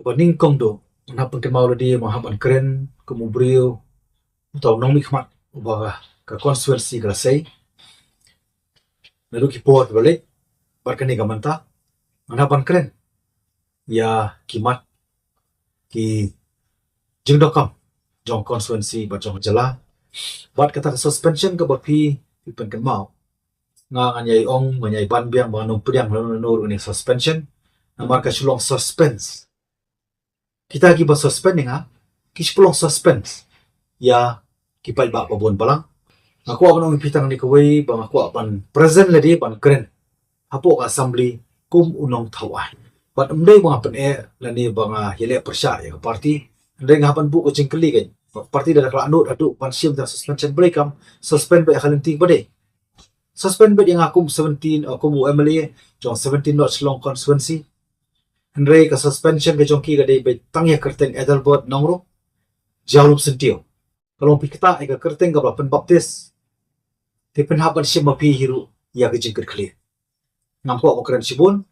Baning kong do, napang kemau di mahaban keren, kemubrio, atau nong mikmat, ubaga ka konstituensi Grasay. Lalu kipot balik, barkani gamanta, manapan keren. Ya kimat ki jengdokam, jong konstituensi bajong jala. Bat kata suspension ke bapi pipen kemau. Nga nganyai ong, nganyai ban biang, manong pediang lalu nur ini suspension. Namar ka sulong suspense. Kita lagi bahas suspend nga, kispulong suspense. Ya kipai ba pabon palang. Aku akan ngipitang ni kawai bang aku akan present lagi ban keren. Hapo ka assembly kum unong tawai. Bat umday mga pan lani bang hele persya ya parti. Ndai ngapan bu ko jengkeli kan. Parti dah kala anut adu pan siam da suspension break kam suspend ba kalenting bade. Suspend ba yang aku 17 aku mu MLA jong 17 not long constituency. Ndai ka suspension ke jongki ga dei ba tangya kerteng Edelbert nongro. Jauh sentio. Kalau kita eka kerteng ga pen baptis. Te pen hapan siam mapi hiru ya ke jengker clear. Nampak keren sibun